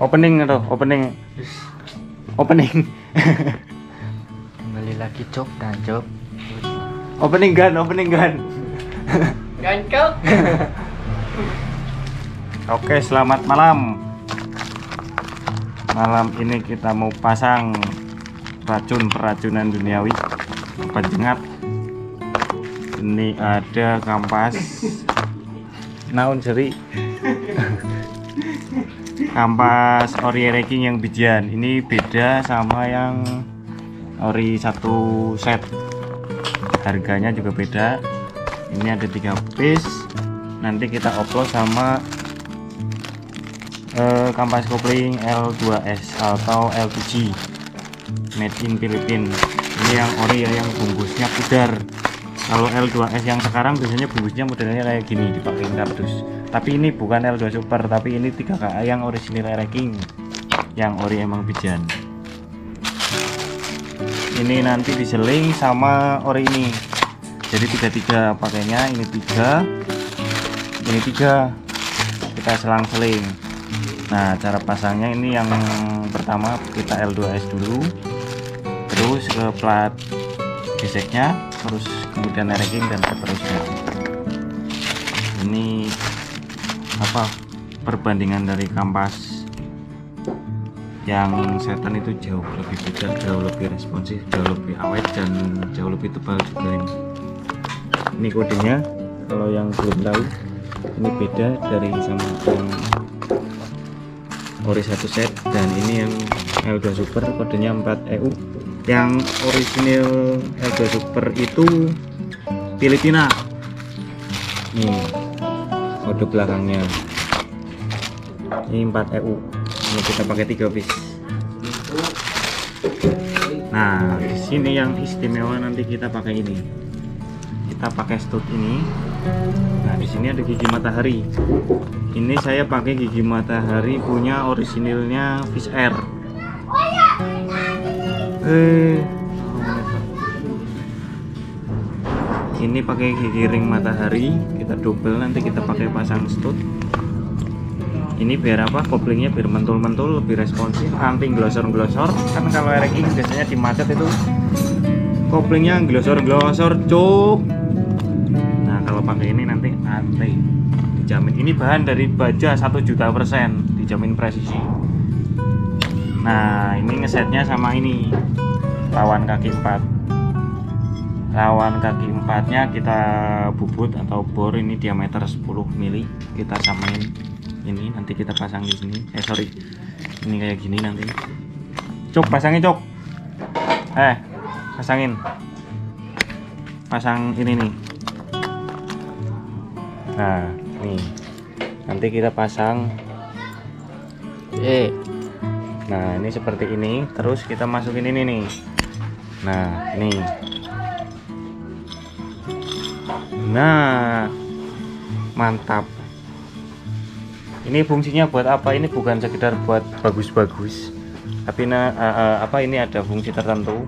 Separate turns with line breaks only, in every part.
Opening atau opening. Opening.
Kembali lagi Cok dan Cok.
Opening gun.
Gancok.
Oke, selamat malam. Malam ini kita mau pasang peracunan duniawi penjengat. Ini ada kampas naon seri kampas ori ranking yang bijian. Ini beda sama yang ori satu set, harganya juga beda. Ini ada 3 piece. Nanti kita oplos sama kampas kopling L2S atau L2G made in Philippines. Ini yang ori ya, yang bungkusnya pudar. Kalau L2S yang sekarang biasanya bungkusnya modelnya kayak gini, dipakai kardus. Tapi ini bukan L2 Super, tapi ini 3KA yang original ranking, yang ori emang bijian. Ini nanti diseling sama ori ini, jadi 3 pakainya. Ini 3, ini 3, kita selang-seling. Nah, cara pasangnya ini yang pertama kita L2S dulu, terus ke plat geseknya, terus kemudian ranking dan seterusnya. Ini apa perbandingan dari kampas yang setan itu jauh lebih besar, jauh lebih responsif, jauh lebih awet, dan jauh lebih tebal juga ini. Ini kodenya, kalau yang belum tahu, ini beda dari sama yang ori 1 set, dan ini yang L2 Super kodenya 4EU. Yang original L2 Super itu Filipina. Nih kode belakangnya, ini 4EU. Ini kita pakai 3 piece. Nah, di sini yang istimewa nanti kita pakai ini. Kita pakai stud ini. Nah, di sini ada gigi matahari. Ini saya pakai gigi matahari punya orisinilnya Fish Air. Ini pakai gigi ring matahari, kita double, nanti kita pakai pasang stud. Ini biar apa? Koplingnya biar mentul-mentul, lebih responsif, anti glosor-glosor. Kan kalau ranking biasanya di macet itu koplingnya glosor-glosor, cuk. Nah, kalau pakai ini nanti anti, dijamin. Ini bahan dari baja 1.000.000%, dijamin presisi. Nah, ini ngesetnya sama ini lawan kaki 4. Lawan kaki 4-nya kita bubut atau bor, ini diameter 10 mili. Kita samain ini, nanti kita pasang di sini. Sorry, ini kayak gini nanti. Cok, pasangin cok. Pasangin. Pasang ini nih. Nah, nih. Nanti kita pasang. Nah, ini seperti ini. Terus kita masukin ini nih. Nah, ini. Nah, mantap. Ini fungsinya buat apa? Ini bukan sekedar buat bagus-bagus, tapi ini ada fungsi tertentu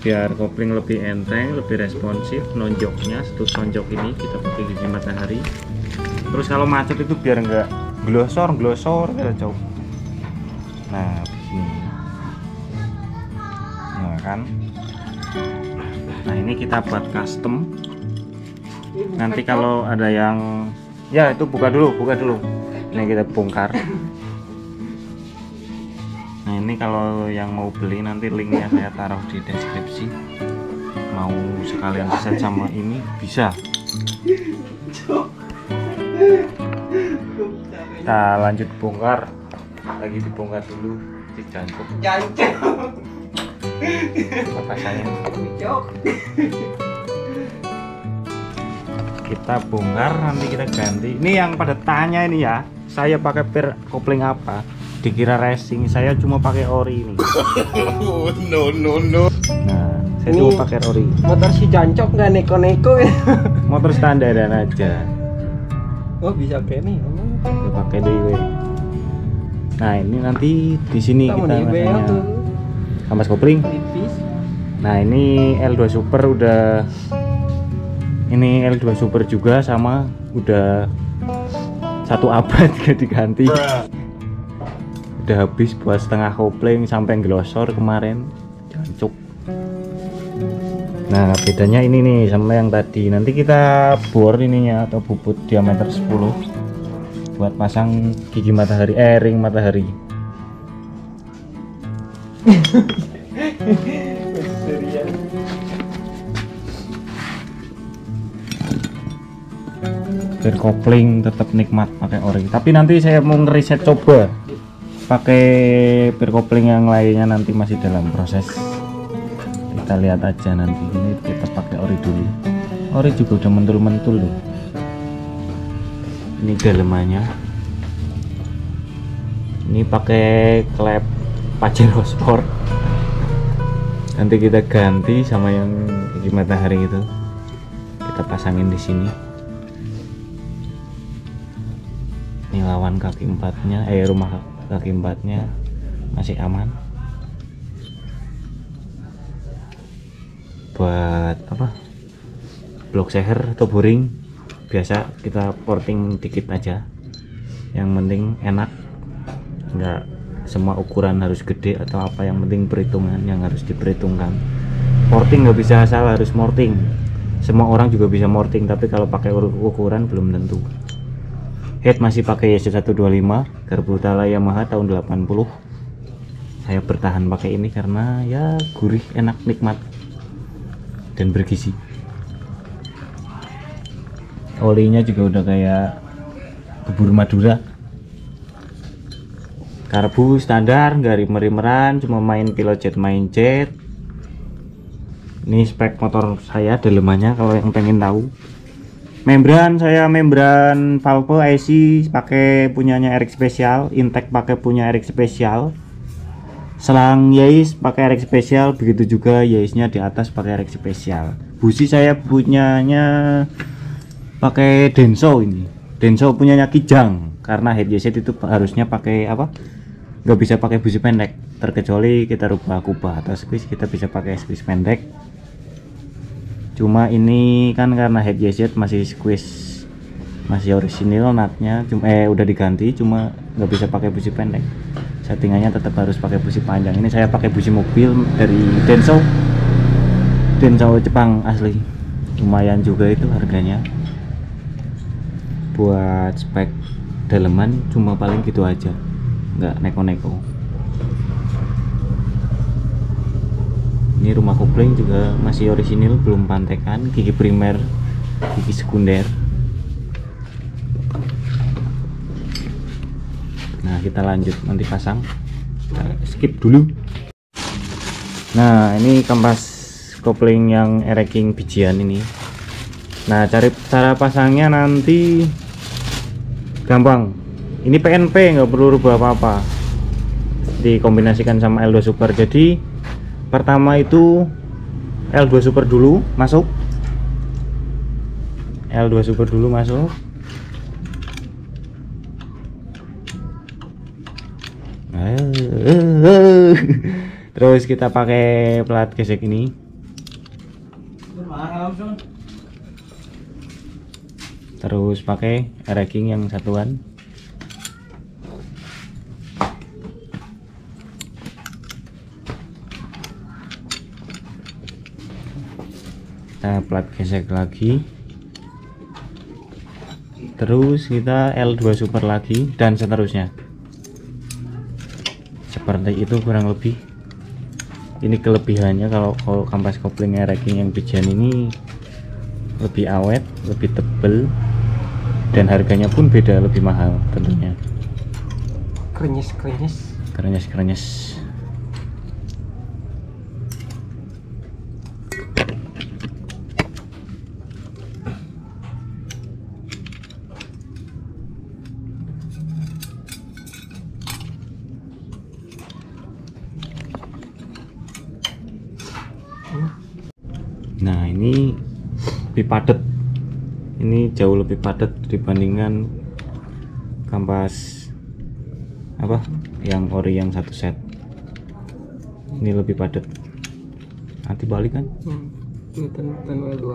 biar kopling lebih enteng, lebih responsif. Nonjoknya, stud nonjok ini kita pakai gigi matahari. Terus kalau macet itu biar enggak glosor kita coba. Nah, begini. Nah, kan. Nah, ini kita buat custom. Nanti kalau ada yang ya itu buka dulu. Ini kita bongkar. Nah, ini kalau yang mau beli nanti linknya saya taruh di deskripsi. Mau sekalian set sama ini bisa. Kita lanjut bongkar. Lagi dibongkar dulu di jancuk. Pasangin. Kita bongkar, nanti kita ganti. Ini yang pada tanya ini ya, saya pakai per kopling apa, dikira racing. Saya cuma pakai ori ini. No. Nah, saya cuma pakai ori.
Motor si Jancok nggak neko-neko ya.
Motor standaran aja.
Oh, bisa kayak nih.
Kita pakai DW. Nah, ini nanti di sini kita masangnya kampas kopling. Nah, ini L2 Super udah, ini L2 Super juga sama, udah 1 abad gak diganti. udah habis buat setengah kopling sampai ngelosor kemarin, jancuk. Nah bedanya ini nih sama yang tadi, nanti kita bor ininya atau bubut diameter 10 buat pasang gigi matahari, ring matahari. Biar kopling tetap nikmat pakai ori. Tapi nanti saya mau ngeriset coba pakai bir kopling yang lainnya, nanti masih dalam proses. Kita lihat aja nanti. Ini kita pakai ori dulu. Ori juga udah mentul-mentul loh. Ini dalemannya. Ini pakai klep Pajero Sport. Nanti kita ganti sama yang gigi matahari itu. Kita pasangin di sini. Ini lawan kaki empatnya, rumah kaki empatnya masih aman. Buat apa? Blok seher atau boring biasa kita porting dikit aja. Yang penting enak, nggak semua ukuran harus gede atau apa, yang penting perhitungan yang harus diperhitungkan. Porting nggak bisa asal harus morting. Semua orang juga bisa morting, tapi kalau pakai ukuran belum tentu. Head masih pakai YZ125 garpu Tala Yamaha tahun 80. Saya bertahan pakai ini karena ya gurih, enak, nikmat dan bergizi. Olinya juga udah kayak bubur Madura. Karbu standar, nggak rimer-rimeran, cuma main kilojet main jet. Ini spek motor saya dalemannya kalau yang pengen tahu. Membran saya membran valve IC pakai punyanya RX Special, intake pakai punya RX Special. Selang Yais pakai RX Special, begitu juga Yaisnya di atas pakai RX Special. Busi saya punyanya pakai Denso ini. Denso punyanya Kijang, karena head YZ itu harusnya pakai apa? Nggak bisa pakai busi pendek, terkecuali kita rubah kubah atau squeeze kita bisa pakai squeeze pendek. Cuma ini kan karena head YZ masih squeeze, masih orisinil natnya, cuma udah diganti, cuma nggak bisa pakai busi pendek. Settingannya tetap harus pakai busi panjang. Ini saya pakai busi mobil dari Denso Jepang asli, lumayan juga itu harganya. Buat spek daleman cuma paling gitu aja, nggak neko-neko. Ini rumah kopling juga masih orisinil, belum pantekan, gigi primer, gigi sekunder. Nah kita lanjut nanti pasang. Kita skip dulu. Nah ini kampas kopling yang ereking bijian ini. Nah cara pasangnya nanti gampang. Ini PNP, nggak perlu rubah apa-apa, dikombinasikan sama L2 Super. Jadi pertama itu L2 Super dulu masuk, L2 Super dulu masuk. Terus kita pakai plat gesek ini. Terus pakai racking yang satuan. Kita plat gesek lagi. Terus kita L2 Super lagi dan seterusnya. Seperti itu kurang lebih. Ini kelebihannya kalau kampas kopling racking yang bijian ini lebih awet, lebih tebel, dan harganya pun beda, lebih mahal tentunya. Krenyes. Nah ini lebih padat, ini jauh lebih padat dibandingkan kampas apa yang ori yang satu set. Ini lebih padat, nanti balik kan.
L2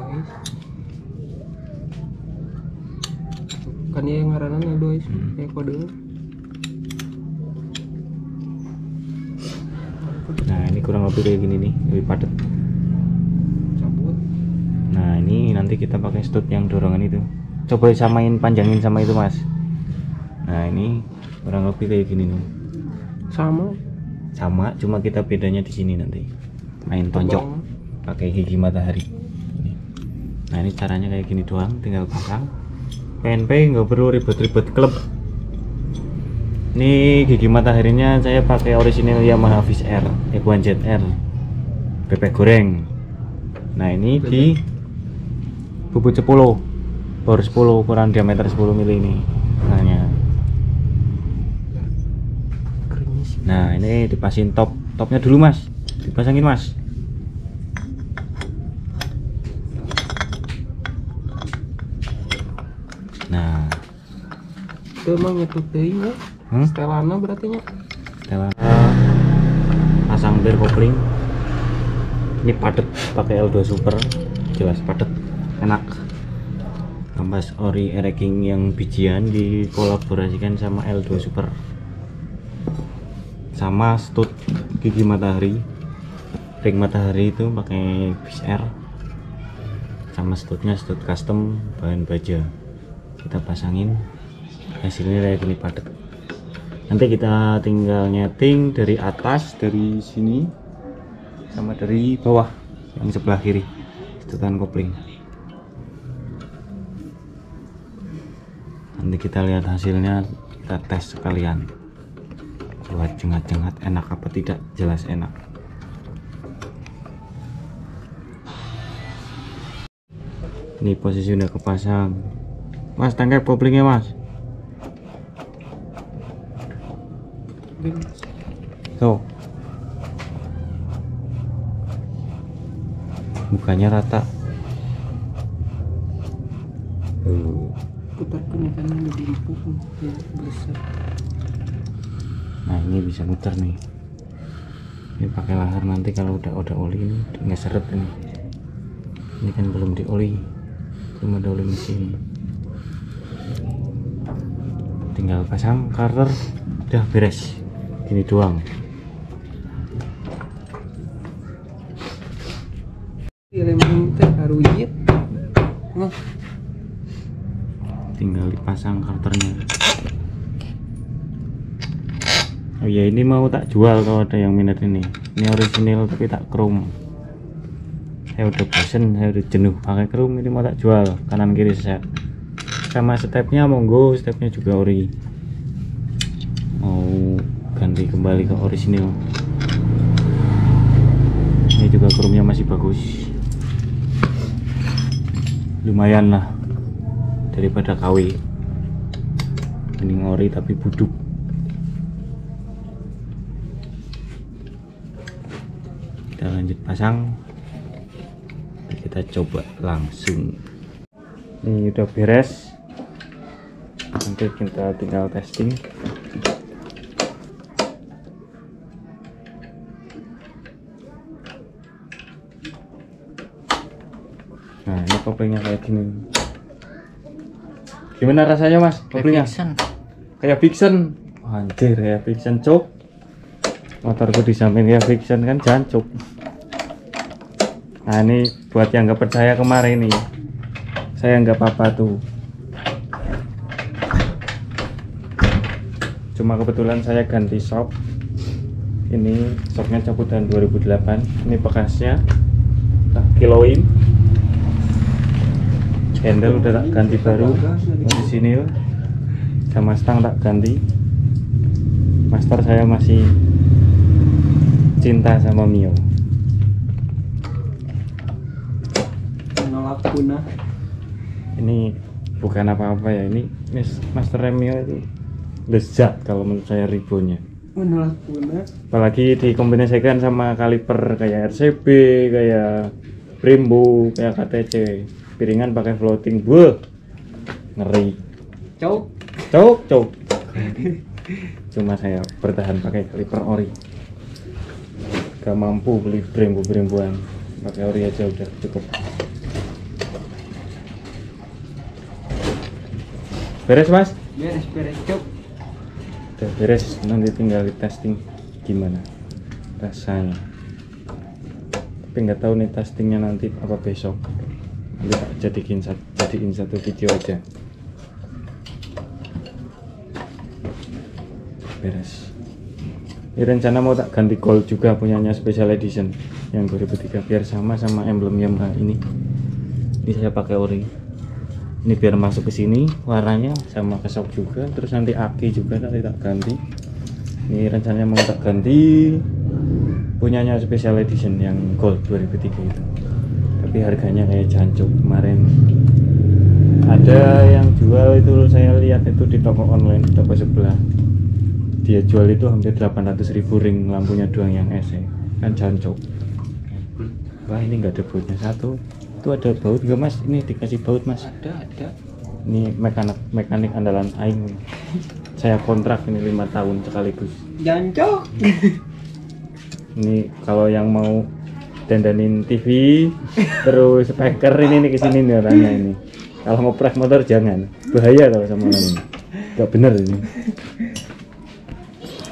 kan ya ngaranan L2 ya kode.
Nah ini kurang lebih kayak gini nih, lebih padat.
Cabut.
Nah ini nanti kita pakai stud yang dorongan itu. Coba samain, panjangin sama itu mas. Nah ini kurang lebih kayak gini nih. Sama, cuma kita bedanya di sini nanti. Main tonjok pakai gigi matahari. Ini. Nah ini caranya kayak gini doang, tinggal pasang. PNP nggak perlu ribet-ribet klep. Ini gigi mataharinya saya pakai orisinil Yamaha Fish Air F1 ZR bebek goreng. Nah ini di bubut 10 bor 10 ukuran diameter 10 mili ini. Nah ini dipasin topnya dulu mas, dipasangin mas. Nah
Itu emang nyetuk deui ya. Setelana berarti nya.
Setelah pasang bir kopling, ini padet pakai L2 Super, jelas padet, enak. Kampas ori ereking yang bijian dikolaborasikan sama L2 Super, sama stud gigi matahari, ring matahari itu pakai Fish Air, sama studnya stud custom bahan baja. Kita pasangin, hasilnya kayak gini padet. Nanti kita tinggal nyeting dari atas, dari sini sama dari bawah yang sebelah kiri, stutan kopling. Nanti kita lihat hasilnya, kita tes sekalian buat jengat-jengat enak apa tidak. Jelas enak. Ini posisi udah kepasang mas, tangkap koplingnya mas. Tuh mukanya rata.
Putarkan ikan lebih empuk ya, besar.
Nah ini bisa muter nih. Ini pakai lahar, nanti kalau udah oli ini nggak seret ini. Ini kan belum dioli, belum ada oli mesin. Tinggal pasang karter, udah beres. Gini doang.
Elemen teh karujit. Nah,
tinggal dipasang karternya. Oh ya ini mau tak jual kalau ada yang minat ini. Ini orisinil tapi tak chrome. Saya udah bosen, saya udah jenuh pakai chrome, ini mau tak jual kanan kiri set. Sama stepnya monggo, stepnya juga ori. Mau ganti kembali ke orisinil. Ini juga chrome-nya masih bagus. Lumayan lah daripada KW. Ini ori tapi buduk. Kita lanjut pasang, kita coba langsung. Ini udah beres, nanti kita tinggal testing. Nah ini koplingnya kayak gini. Gimana rasanya mas koplingnya? Kayak Vixen. Anjir kayak Vixen cok. Motorku di samping kayak Vixen kan jancuk. Nah ini buat yang nggak percaya kemarin nih, saya nggak apa-apa tuh. Cuma kebetulan saya ganti shock. Ini shocknya cabutan 2008. Ini bekasnya tak kiloin. Handle udah tak ganti baru, orisinil, sama stang tak ganti. Master saya masih cinta sama Mio.
menolak punah.
Ini bukan apa-apa ya, ini Master Mio itu lezat kalau menurut saya ribonya.
Menolak punah.
Apalagi dikombinasikan sama kaliper kayak RCB, kayak Brembo, kayak KTC. Piringan pakai floating, buh, ngeri.
Cok.
Cuma saya bertahan pakai kaliper ori. Gak mampu beli Brembo-Bremboan, pakai ori aja udah cukup. Beres mas?
Beres cok.
Udah beres, nanti tinggal di testing gimana. rasanya. Tapi nggak tahu nih testingnya nanti apa besok. Nanti tak jadiin satu video aja. Beres. Ini rencana mau tak ganti gold juga punyanya special edition yang 2003 biar sama emblem Yamaha ini. Ini saya pakai ori. Ini biar masuk ke sini warnanya sama ke shop juga. Terus nanti aki juga nanti tak ganti. Ini rencananya mau tak ganti punyanya special edition yang gold 2003 itu. Tapi harganya kayak jancuk. Kemarin ada yang jual itu, saya lihat itu di toko online, di toko sebelah. Dia jual itu hampir 800.000 ring lampunya doang yang SE. Kan jancuk. Wah, ini nggak ada bautnya satu. Itu ada baut nggak Mas? Ini dikasih baut Mas?
Ada.
Ini mekanik andalan aing. Saya kontrak ini 5 tahun sekaligus.
Jancok.
Ini kalau yang mau dandanin TV terus speaker ini nih kesini nih orangnya ini. Kalau ngoprek motor jangan, bahaya kalau sama orang ini. Gak bener ini.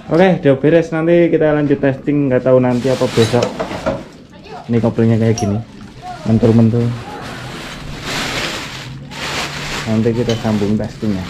Oke, udah beres, nanti kita lanjut testing, nggak tahu nanti apa besok. Ini koplingnya kayak gini, mentul-mentul. Nanti kita sambung testingnya.